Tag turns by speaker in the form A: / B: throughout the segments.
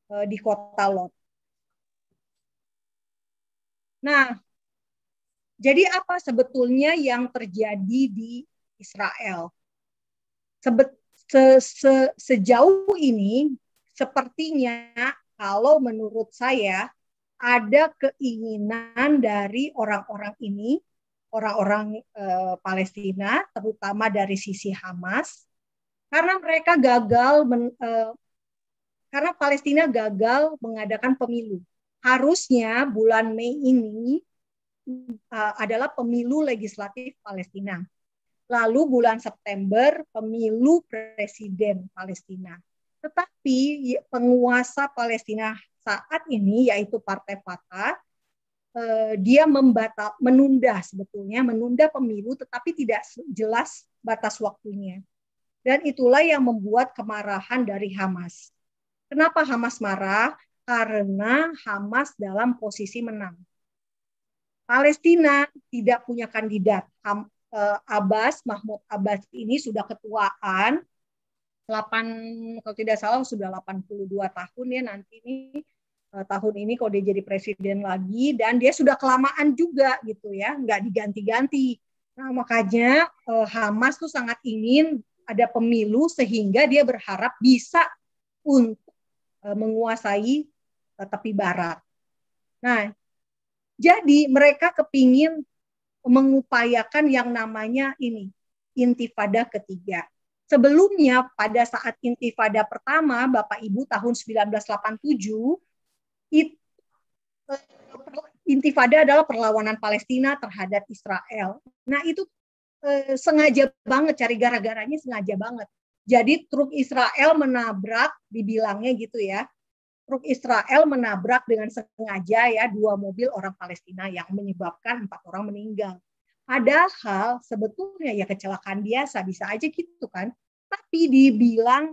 A: di kota Lot. Nah, jadi apa sebetulnya yang terjadi di Israel? Sejauh ini sepertinya kalau menurut saya ada keinginan dari orang-orang ini, orang-orang Palestina, terutama dari sisi Hamas, karena mereka karena Palestina gagal mengadakan pemilu. Harusnya bulan Mei ini adalah pemilu legislatif Palestina. Lalu bulan September pemilu presiden Palestina. Tetapi penguasa Palestina saat ini yaitu Partai Fatah, dia menunda pemilu tetapi tidak jelas batas waktunya. Dan itulah yang membuat kemarahan dari Hamas. Kenapa Hamas marah? Karena Hamas dalam posisi menang. Palestina tidak punya kandidat. Mahmud Abbas ini sudah ketuaan 8 kalau tidak salah sudah 82 tahun ya nanti ini tahun ini kalau dia jadi presiden lagi dan dia sudah kelamaan juga gitu ya, nggak diganti-ganti. Nah, makanya Hamas tuh sangat ingin ada pemilu sehingga dia berharap bisa untuk menguasai tepi barat. Nah, jadi mereka kepingin mengupayakan yang namanya ini intifada ketiga. Sebelumnya pada saat intifada pertama Bapak Ibu tahun 1987 intifada adalah perlawanan Palestina terhadap Israel. Nah itu sengaja banget cari gara-garanya sengaja banget. Jadi truk Israel menabrak dibilangnya gitu ya. Truk Israel menabrak dengan sengaja ya 2 mobil orang Palestina yang menyebabkan 4 orang meninggal. Padahal sebetulnya ya kecelakaan biasa bisa aja gitu kan. Tapi dibilang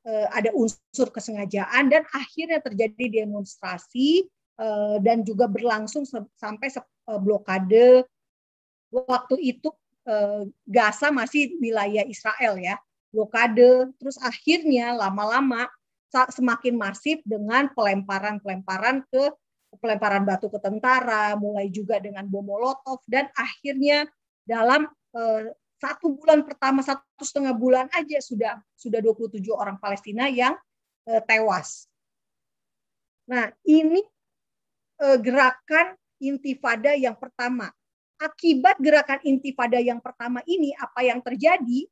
A: ada unsur kesengajaan dan akhirnya terjadi demonstrasi dan juga berlangsung sampai blokade. Waktu itu Gaza masih wilayah Israel ya. Blokade terus akhirnya lama-lama semakin masif dengan pelemparan batu ke tentara, mulai juga dengan bom molotov dan akhirnya dalam 1 bulan pertama 1,5 bulan aja sudah 27 orang Palestina yang tewas. Nah ini gerakan intifada yang pertama. Akibat gerakan intifada yang pertama ini apa yang terjadi?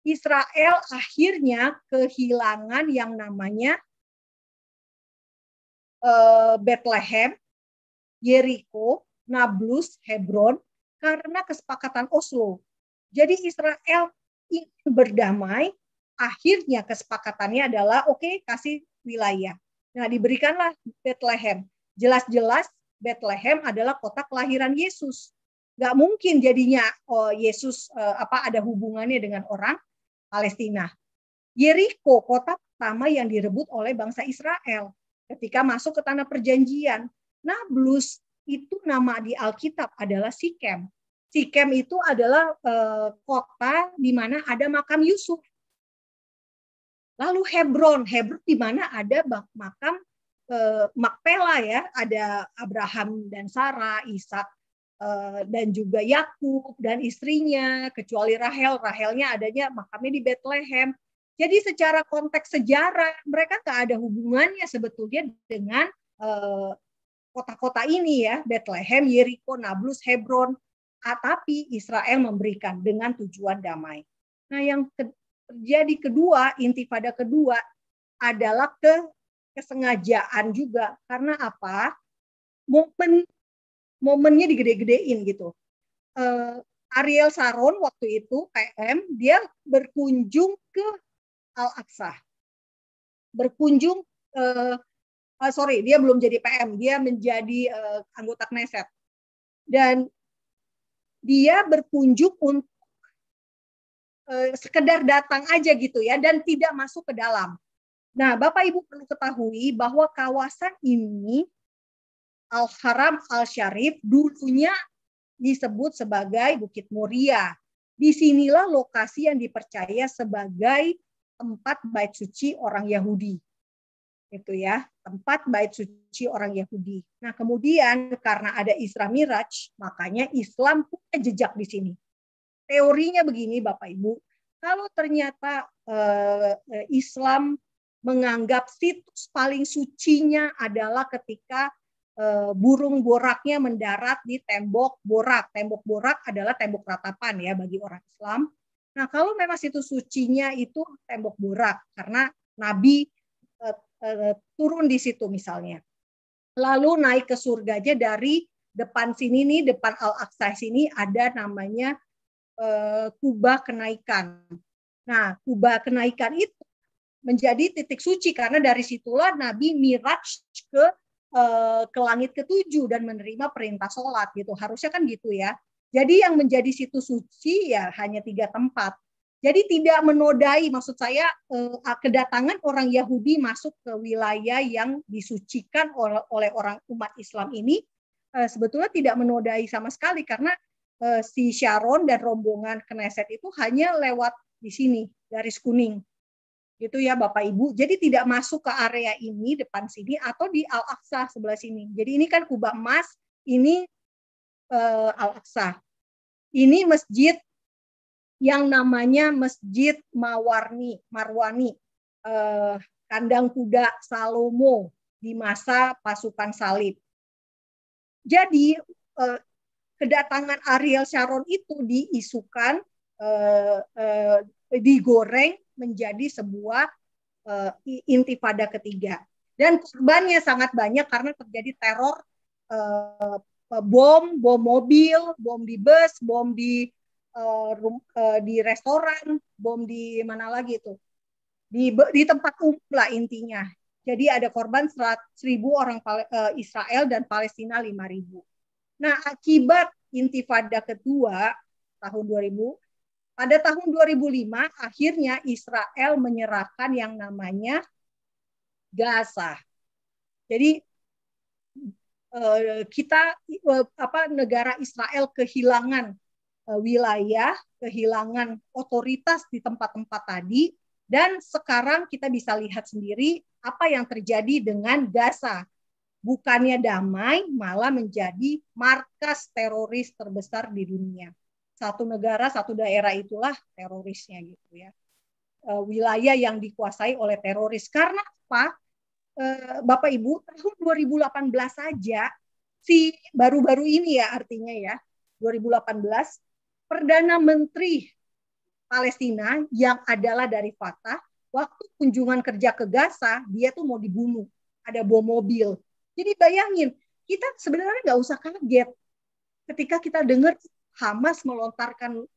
A: Israel akhirnya kehilangan yang namanya Bethlehem, Jericho, Nablus, Hebron karena kesepakatan Oslo. Jadi Israel ingin berdamai, akhirnya kesepakatannya adalah oke, kasih wilayah. Nah, diberikanlah Bethlehem. Jelas-jelas Bethlehem adalah kota kelahiran Yesus. Gak mungkin jadinya Yesus ada hubungannya dengan orang Palestina. Jericho, kota pertama yang direbut oleh bangsa Israel ketika masuk ke tanah perjanjian. Nablus itu nama di Alkitab adalah Sikem. Sikem itu adalah kota di mana ada makam Yusuf. Lalu Hebron di mana ada makam Makpela ya, ada Abraham dan Sarah, Ishak dan juga Yakub dan istrinya, kecuali Rahelnya adanya makamnya di Bethlehem. Jadi secara konteks sejarah mereka nggak ada hubungannya sebetulnya dengan kota-kota ini ya, Bethlehem, Jericho, Nablus, Hebron. Tapi Israel memberikan dengan tujuan damai. Nah yang terjadi kedua, intifada kedua adalah kesengajaan juga. Karena apa? Momennya digede-gedein gitu. Ariel Sharon waktu itu PM dia berkunjung ke Al-Aqsa, berkunjung dia belum jadi PM, dia menjadi anggota Knesset dan dia berkunjung untuk sekedar datang aja gitu ya dan tidak masuk ke dalam. Nah, Bapak Ibu perlu ketahui bahwa kawasan ini Al-Haram Al-Syarif dulunya disebut sebagai Bukit Moria. Disinilah lokasi yang dipercaya sebagai tempat bait suci orang Yahudi. itu ya, tempat bait suci orang Yahudi. Nah, kemudian karena ada Isra Miraj, makanya Islam punya jejak di sini. Teorinya begini Bapak Ibu, kalau ternyata Islam menganggap situs paling sucinya adalah ketika burung boraknya mendarat di tembok borak. Tembok borak adalah tembok ratapan ya bagi orang Islam. Nah, kalau memang situs sucinya itu tembok borak karena Nabi turun di situ misalnya. Lalu naik ke surganya dari depan sini nih, depan Al-Aqsa sini ada namanya kubah kenaikan. Nah, kubah kenaikan itu menjadi titik suci karena dari situlah Nabi miraj ke langit ketujuh dan menerima perintah sholat gitu. Harusnya kan gitu ya. Jadi yang menjadi situs suci ya hanya 3 tempat. Jadi tidak menodai, maksud saya kedatangan orang Yahudi masuk ke wilayah yang disucikan oleh orang umat Islam ini sebetulnya tidak menodai sama sekali karena si Sharon dan rombongan Knesset itu hanya lewat di sini garis kuning gitu ya Bapak Ibu. Jadi tidak masuk ke area ini depan sini atau di Al-Aqsa sebelah sini. Jadi ini kan kubah emas, ini Al-Aqsa. Ini masjid yang namanya Masjid Marwani, kandang kuda Salomo di masa pasukan salib. Jadi kedatangan Ariel Sharon itu diisukan, digoreng menjadi sebuah intifada ketiga. Dan korbannya sangat banyak karena terjadi teror, bom mobil, bom di bus, bom di restoran, bom di mana lagi itu, di tempat umum lah intinya. Jadi ada korban 1.000 orang Israel dan Palestina 5.000. Nah, akibat intifada kedua tahun 2000, pada tahun 2005 akhirnya Israel menyerahkan yang namanya Gaza. Jadi negara Israel kehilangan wilayah, kehilangan otoritas di tempat-tempat tadi, dan sekarang kita bisa lihat sendiri apa yang terjadi dengan Gaza. Bukannya damai, malah menjadi markas teroris terbesar di dunia. Satu negara, satu daerah itulah terorisnya gitu ya. Wilayah yang dikuasai oleh teroris. Karena apa? Bapak Ibu, tahun 2018 saja, baru-baru ini ya artinya ya, 2018, Perdana Menteri Palestina yang adalah dari Fatah, waktu kunjungan kerja ke Gaza, dia tuh mau dibunuh. Ada bom mobil. Jadi bayangin, kita sebenarnya nggak usah kaget ketika kita dengar Hamas melontarkan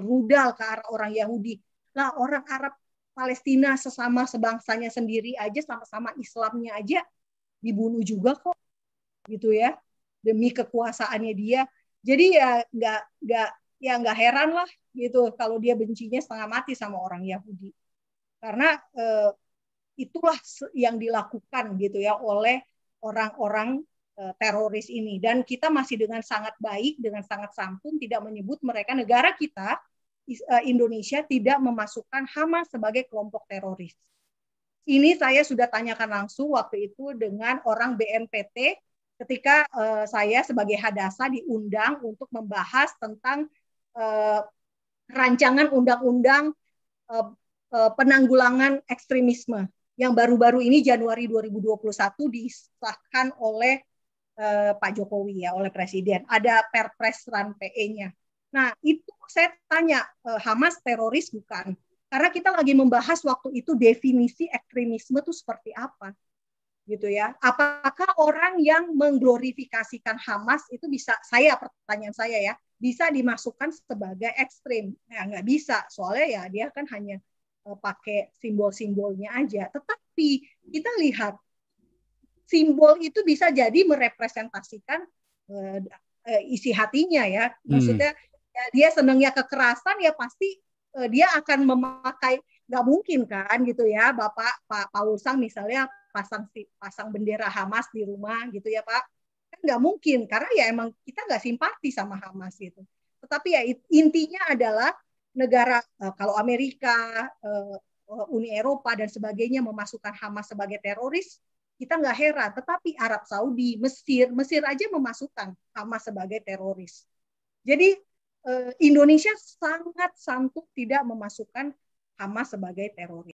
A: rudal ke arah orang Yahudi. Lah orang Arab Palestina sesama sebangsanya sendiri aja, sama-sama Islamnya aja dibunuh juga kok, gitu ya, demi kekuasaannya dia. Jadi ya nggak heran lah gitu kalau dia bencinya setengah mati sama orang Yahudi, karena itulah yang dilakukan gitu ya oleh orang-orang teroris ini. Dan kita masih dengan sangat baik, dengan sangat santun tidak menyebut mereka, negara kita Indonesia tidak memasukkan Hamas sebagai kelompok teroris. Ini saya sudah tanyakan langsung waktu itu dengan orang BNPT ketika saya sebagai hadasa diundang untuk membahas tentang rancangan undang-undang penanggulangan ekstremisme yang baru-baru ini Januari 2021 disahkan oleh Pak Jokowi ya, oleh Presiden. Ada Perpres RAN PE-nya. Nah, itu saya tanya, Hamas teroris bukan? Karena kita lagi membahas waktu itu definisi ekstremisme itu seperti apa. Gitu ya. Apakah orang yang mengglorifikasikan Hamas itu bisa, pertanyaan saya ya, bisa dimasukkan sebagai ekstrim? Ya, nggak bisa, soalnya ya dia kan hanya pakai simbol-simbolnya aja. Tetapi kita lihat simbol itu bisa jadi merepresentasikan isi hatinya ya. Maksudnya ya, dia senangnya kekerasan ya pasti dia akan memakai, nggak mungkin kan gitu ya Bapak Pak Paul Sang misalnya pasang bendera Hamas di rumah gitu ya Pak, kan nggak mungkin karena ya emang kita nggak simpati sama Hamas gitu. Tetapi ya intinya adalah negara kalau Amerika, Uni Eropa dan sebagainya memasukkan Hamas sebagai teroris, kita nggak heran. Tetapi Arab Saudi, Mesir aja memasukkan Hamas sebagai teroris. Jadi Indonesia sangat santun tidak memasukkan Hamas sebagai teroris.